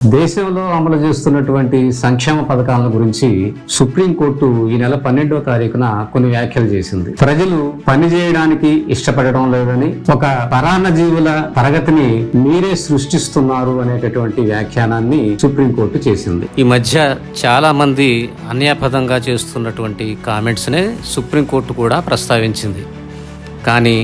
దేశంలో అమలు చేస్తున్నటువంటి సంక్షేమ పథకాల గురించి సుప్రీంకోర్టు ఈ నెల 12వ తారీఖున కొన్ని వ్యాఖ్యలు చేసింది. ప్రజలు పని చేయడానికి ఇష్టపడడం లేదని, ఒక పరాన్నజీవుల తరగతిని మీరే సృష్టిస్తున్నారు అనేటటువంటి వ్యాఖ్యానాన్ని సుప్రీంకోర్టు చేసింది. ఈ మధ్య చాలా మంది అన్యాపదంగా చేస్తున్నటువంటి కామెంట్స్నే సుప్రీంకోర్టు కూడా ప్రస్తావించింది. కానీ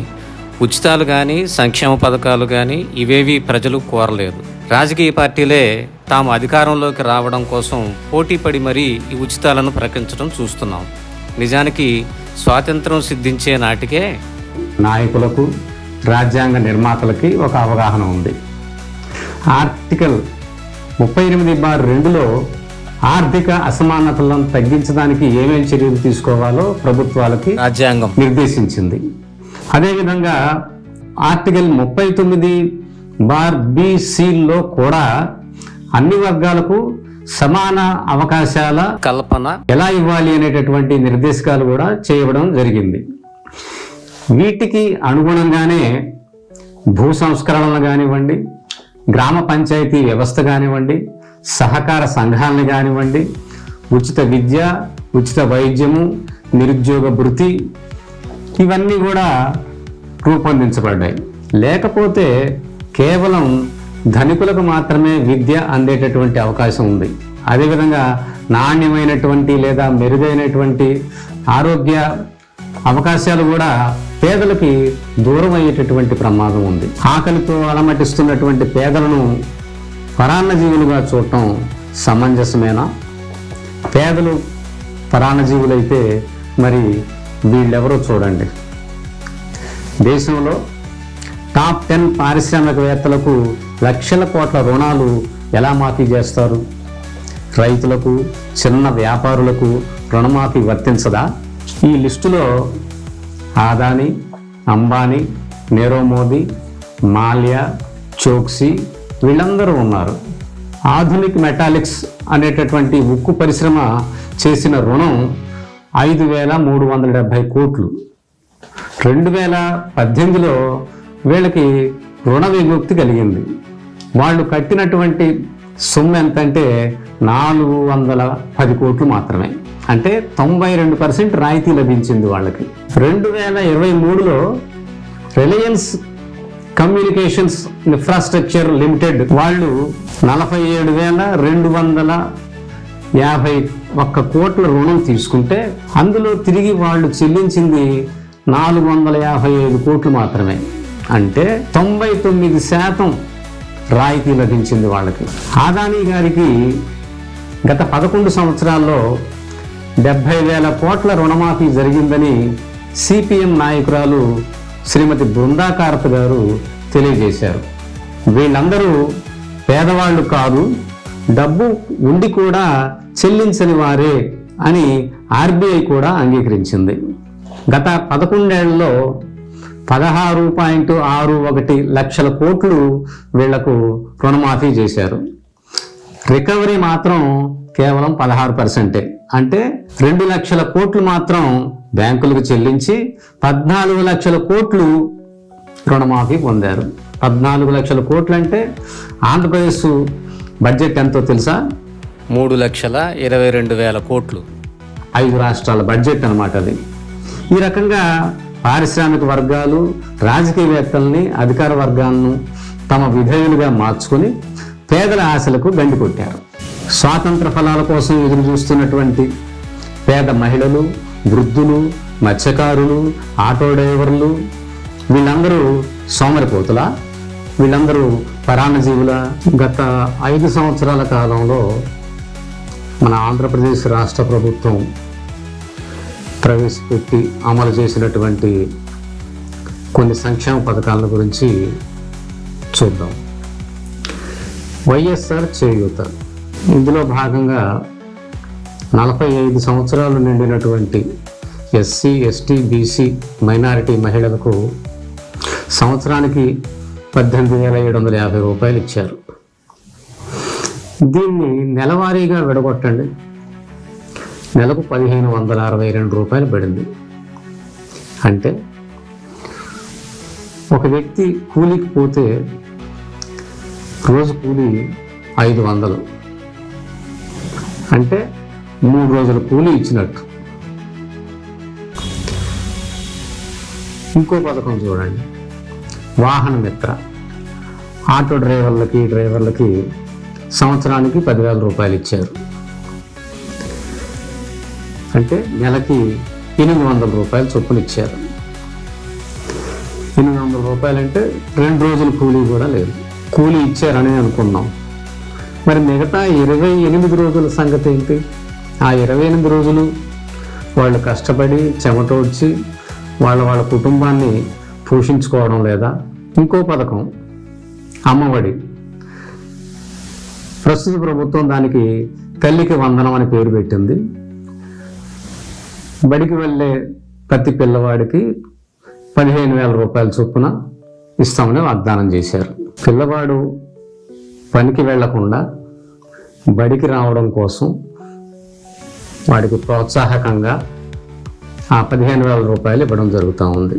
ఉచితాలు కానీ సంక్షేమ పథకాలు కానీ ఇవేవి ప్రజలు కోరలేదు. రాజకీయ పార్టీలే తాము అధికారంలోకి రావడం కోసం పోటీపడి మరీ ఈ ఉచితాలను ప్రకటించడం చూస్తున్నాం. నిజానికి స్వాతంత్రం సిద్ధించే నాటికే నాయకులకు, రాజ్యాంగ నిర్మాతలకి ఒక అవగాహన ఉంది. ఆర్టికల్ 38/2లో ఆర్థిక అసమానతలను తగ్గించడానికి ఏమేమి చర్యలు తీసుకోవాలో ప్రభుత్వాలకి రాజ్యాంగం నిర్దేశించింది. అదేవిధంగా ఆర్టికల్ 39(b)(c)లో కూడా అన్ని వర్గాలకు సమాన అవకాశాల కల్పన ఎలా ఇవ్వాలి అనేటటువంటి నిర్దేశకాలు కూడా చేయడం జరిగింది. వీటికి అనుగుణంగానే భూ సంస్కరణలు కానివ్వండి, గ్రామ పంచాయతీ వ్యవస్థ కానివ్వండి, సహకార సంఘాలను కానివ్వండి, ఉచిత విద్య, ఉచిత వైద్యము, నిరుద్యోగ భృతి ఇవన్నీ కూడా రూపొందించబడ్డాయి. లేకపోతే కేవలం ధనికులకు మాత్రమే విద్య అందేటటువంటి అవకాశం ఉంది. అదేవిధంగా నాణ్యమైనటువంటి లేదా మెరుగైనటువంటి ఆరోగ్య అవకాశాలు కూడా పేదలకి దూరం అయ్యేటటువంటి ప్రమాదం ఉంది. ఆకలితో అలమటిస్తున్నటువంటి పేదలను పరాన్నజీవులుగా చూడటం సమంజసమేనా? పేదలు పరాన్నజీవులైతే మరి వీళ్ళెవరో చూడండి. దేశంలో టాప్ 10 పారిశ్రామికవేత్తలకు లక్షల కోట్ల రుణాలు ఎలా మాఫీ చేస్తారు? రైతులకు, చిన్న వ్యాపారులకు రుణమాఫీ వర్తించదా? ఈ లిస్టులో ఆదాని, అంబానీ, నీరవ్ మోదీ, మాల్యా, చోక్సీ వీళ్ళందరూ ఉన్నారు. ఆధునిక్ మెటాలిక్స్ అనేటటువంటి ఉక్కు పరిశ్రమ చేసిన రుణం 5,370 కోట్లు. 2018లో వీళ్ళకి రుణ విముక్తి కలిగింది. వాళ్ళు కట్టినటువంటి సొమ్ము ఎంతంటే 410 కోట్లు మాత్రమే. అంటే 92% రాయితీ లభించింది వాళ్ళకి. 2023లో రిలయన్స్ కమ్యూనికేషన్స్ ఇన్ఫ్రాస్ట్రక్చర్ లిమిటెడ్ వాళ్ళు 47,251 కోట్ల రుణం తీసుకుంటే అందులో తిరిగి వాళ్ళు చెల్లించింది 455 కోట్లు మాత్రమే. అంటే 99% రాయితీ లభించింది వాళ్ళకి. ఆదానీ గారికి గత 11 సంవత్సరాల్లో 70,000 కోట్ల రుణమాఫీ జరిగిందని సిపిఎం నాయకురాలు శ్రీమతి బృందా కారత్ గారు తెలియజేశారు. వీళ్ళందరూ పేదవాళ్ళు కాదు, డబ్బు ఉండి కూడా చెల్లించని వారే అని ఆర్బీఐ కూడా అంగీకరించింది. గత 11 ఏళ్లలో 16.61 లక్షల కోట్లు వీళ్లకు రుణమాఫీ చేశారు. రికవరీ మాత్రం కేవలం 16%. అంటే 2 లక్షల కోట్లు మాత్రం బ్యాంకులకు చెల్లించి 14 లక్షల కోట్లు రుణమాఫీ పొందారు. 14 లక్షల కోట్లు అంటే ఆంధ్రప్రదేశ్ బడ్జెట్ ఎంతో తెలుసా? 3,22,000 కోట్లు. 5 రాష్ట్రాల బడ్జెట్ అన్నమాట అది. ఈ రకంగా పారిశ్రామిక వర్గాలు, రాజకీయవేత్తల్ని, అధికార వర్గాలను తమ విధేయులుగా మార్చుకుని పేదల ఆశలకు గండి కొట్టారు. స్వాతంత్ర ఫలాల కోసం ఎదురు చూస్తున్నటువంటి పేద మహిళలు, వృద్ధులు, మత్స్యకారులు, ఆటో డ్రైవర్లు వీళ్ళందరూ సోమరిపోతులా? వీళ్ళందరూ పరాన్నజీవుల? గత 5 సంవత్సరాల కాలంలో మన ఆంధ్రప్రదేశ్ రాష్ట్ర ప్రభుత్వం ప్రవేశపెట్టి అమలు చేసినటువంటి కొన్ని సంక్షేమ పథకాల గురించి చూద్దాం. వైఎస్ఆర్ చేయూత, ఇందులో భాగంగా 45 సంవత్సరాలు నిండినటువంటి ఎస్సీ, ఎస్టీ, బీసీ, మైనారిటీ మహిళలకు సంవత్సరానికి 18,750 రూపాయలు ఇచ్చారు. దీన్ని నెలవారీగా విడగొట్టండి, నెలకు 1,562 రూపాయలు పడింది. అంటే ఒక వ్యక్తి కూలికి పోతే రోజు కూలి 500, అంటే 3 రోజుల కూలీ ఇచ్చినట్టు. ఇంకో పథకం చూడండి, వాహన మిత్ర. ఆటో డ్రైవర్లకి సంవత్సరానికి 10,000 రూపాయలు ఇచ్చారు. అంటే నెలకి 800 రూపాయలు చొప్పున ఇచ్చారు. 800 రూపాయలు అంటే 2 రోజుల కూలీ కూడా లేదు. కూలీ ఇచ్చారని అనుకున్నాం. మరి మిగతా 28 రోజుల సంగతి ఏంటి? ఆ 28 రోజులు వాళ్ళు కష్టపడి చెమటోడ్చి వాళ్ళ కుటుంబాన్ని పోషించుకోవడం లేదా? ఇంకో పథకం అమ్మఒడి. ప్రస్తుత ప్రభుత్వం దానికి తల్లికి వందనం అని పేరు పెట్టింది. బడికి వెళ్ళే ప్రతి పిల్లవాడికి 15,000 రూపాయల చొప్పున ఇస్తామని వాగ్దానం చేశారు. పిల్లవాడు పనికి వెళ్లకుండా బడికి రావడం కోసం వాడికి ప్రోత్సాహకంగా ఆ 15,000 రూపాయలు ఇవ్వడం జరుగుతూ ఉంది.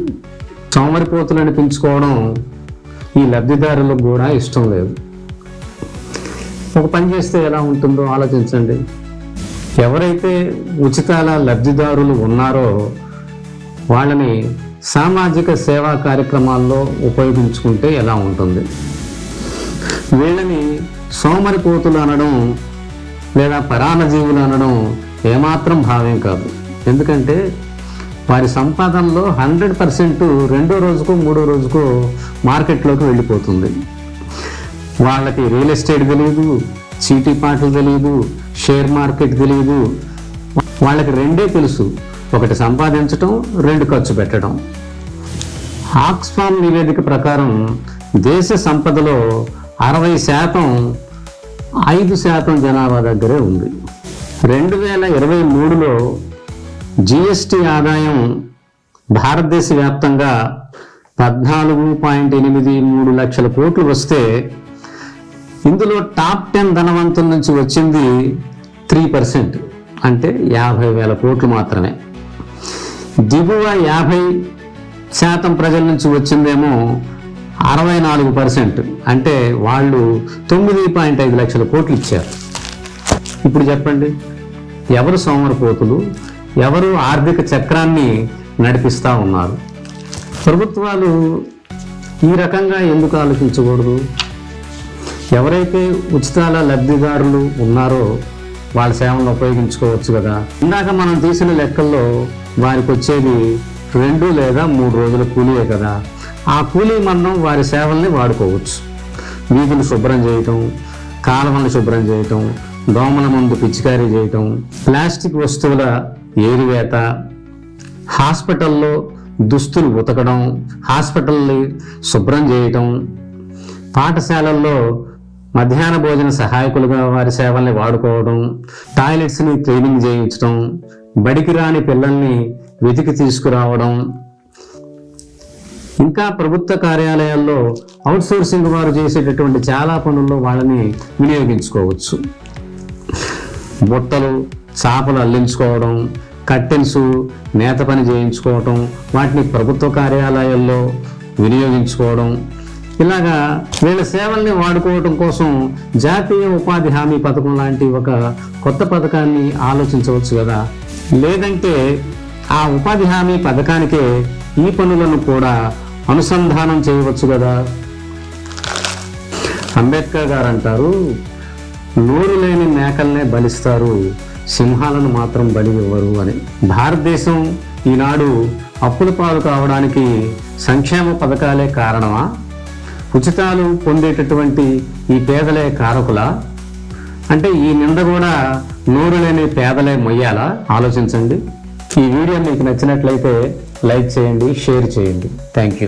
సోమరిపోతులు అనిపించుకోవడం ఈ లబ్ధిదారులకు కూడా ఇష్టం లేదు. ఒక పని చేస్తే ఎలా ఉంటుందో ఆలోచించండి. ఎవరైతే ఉచితాల లబ్ధిదారులు ఉన్నారో వాళ్ళని సామాజిక సేవా కార్యక్రమాల్లో ఉపయోగించుకుంటే ఎలా ఉంటుంది? వీళ్ళని సోమరిపోతులు అనడం లేదా పరాన్నజీవులు అనడం ఏమాత్రం భావ్యం కాదు. ఎందుకంటే వారి సంపాదనలో 100% 2వ రోజుకో 3వ రోజుకో మార్కెట్లోకి వెళ్ళిపోతుంది. వాళ్ళకి రియల్ ఎస్టేట్ తెలియదు, చీటీ పాటలు తెలియదు, షేర్ మార్కెట్ తెలియదు. వాళ్ళకి 2 తెలుసు, 1 సంపాదించడం, 2 ఖర్చు పెట్టడం. ఆక్స్ఫామ్ నివేదిక ప్రకారం దేశ సంపదలో 60% 5% జనాభా దగ్గరే ఉంది. 2023లో జిఎస్టి ఆదాయం భారతదేశ వ్యాప్తంగా 14.83 లక్షల కోట్లు వస్తే ఇందులో టాప్ 10 ధనవంతుల నుంచి వచ్చింది 3%, అంటే 50,000 కోట్లు మాత్రమే. దిగువ 50% ప్రజల నుంచి వచ్చిందేమో 64%, అంటే వాళ్ళు 9.5 లక్షల కోట్లు ఇచ్చారు. ఇప్పుడు చెప్పండి, ఎవరు సోమరిపోతులు, ఎవరు ఆర్థిక చక్రాన్ని నడిపిస్తూ ఉన్నారు? ప్రభుత్వాలు ఈ రకంగా ఎందుకు ఆలోచించకూడదు? ఎవరైతే ఉచితాల లబ్ధిదారులు ఉన్నారో వాళ్ళ సేవలను ఉపయోగించుకోవచ్చు కదా. ఇందాక మనం తీసిన లెక్కల్లో వారికి వచ్చేది 2 లేదా 3 రోజుల కూలీయే కదా. ఆ కూలీ మనం వారి సేవల్ని వాడుకోవచ్చు. వీధులు శుభ్రం చేయటం, కాలువలను శుభ్రం చేయటం, దోమల మందు పిచికారీ చేయటం, ప్లాస్టిక్ వస్తువుల ఏరివేత, హాస్పిటల్లో దుస్తులు ఉతకడం, హాస్పిటల్ని శుభ్రం చేయటం, పాఠశాలల్లో మధ్యాహ్న భోజన సహాయకులుగా వారి సేవల్ని వాడుకోవడం, టాయిలెట్స్ని క్లీనింగ్ చేయించడం, బడికి రాని పిల్లల్ని వెతికి తీసుకురావడం, ఇంకా ప్రభుత్వ కార్యాలయాల్లో అవుట్సోర్సింగ్ వారు చేసేటటువంటి చాలా పనుల్లో వాళ్ళని వినియోగించుకోవచ్చు. బుట్టలు, చాపలు అల్లించుకోవడం, కట్టెన్స్, నేత పని చేయించుకోవటం, వాటిని ప్రభుత్వ కార్యాలయాల్లో వినియోగించుకోవడం, ఇలాగా వీళ్ళ సేవల్ని వాడుకోవటం కోసం జాతీయ ఉపాధి హామీ పథకం లాంటి ఒక కొత్త పథకాన్ని ఆలోచించవచ్చు కదా. లేదంటే ఆ ఉపాధి హామీ పథకానికే ఈ పనులను కూడా అనుసంధానం చేయవచ్చు కదా. అంబేద్కర్ గారు అంటారు, నోరు లేని మేకల్నే బలిస్తారు, సింహాలను మాత్రం బలి ఇవ్వరు అని. భారతదేశం ఈనాడు అప్పుల పాలు కావడానికి సంక్షేమ పథకాలే కారణమా? ఉచితాలు పొందేటటువంటి ఈ పేదలే కారకులా? అంటే ఈ నింద కూడా నోరు లేని పేదలే మొయ్యాలా? ఆలోచించండి. ఈ వీడియో మీకు నచ్చినట్లయితే లైక్ చేయండి, షేర్ చేయండి. Thank you.